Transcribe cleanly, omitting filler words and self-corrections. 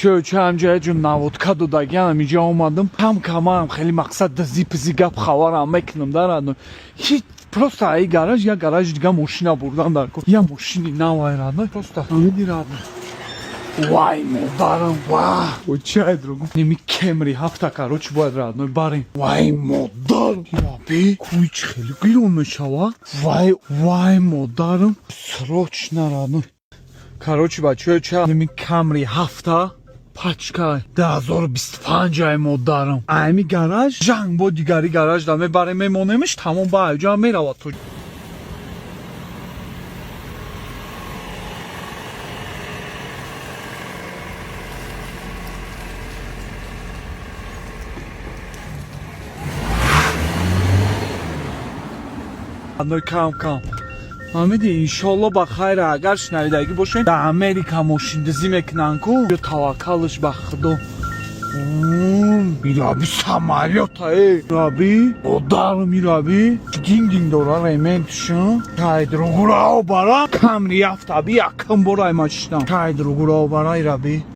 بچه چه همجای جون نوودکا دودگیان همیجا اومدم کم هم خیلی مقصد زیپ گپ خوارم میکنم دارن هیچ просто ای گاراژ یا گاراژ دیگه ماشینا بردن در کو یا ماشینی نوایران просто میدیرن وای مادرم وای چه درگم نمی کمری هفته کاروچ باید راد نو باریم وای مادرم بابی کوچ خیلی گیرون میشوا وای مادرم سروچ نرانو کاروچ بچه چه نمی کمری هفته پاچکای 2025 ای مادرم ایمی گاراژ جنگ با دیگری گاراژ دامه برای میمونمش تمام با ایجا میرواد تو نو کم حمیدی انشالله بخیر اگر شنویدگی باشین در امریکا ماشیندزی میکنن کو یا توکلش به خدا میرابی سمالیات میرابی مادرم میرابی دینگ دورا ریمنتشون کاید رو گراو برا کم ریفت ابی یکم برای ماشتم کاید رو گراو برای رابی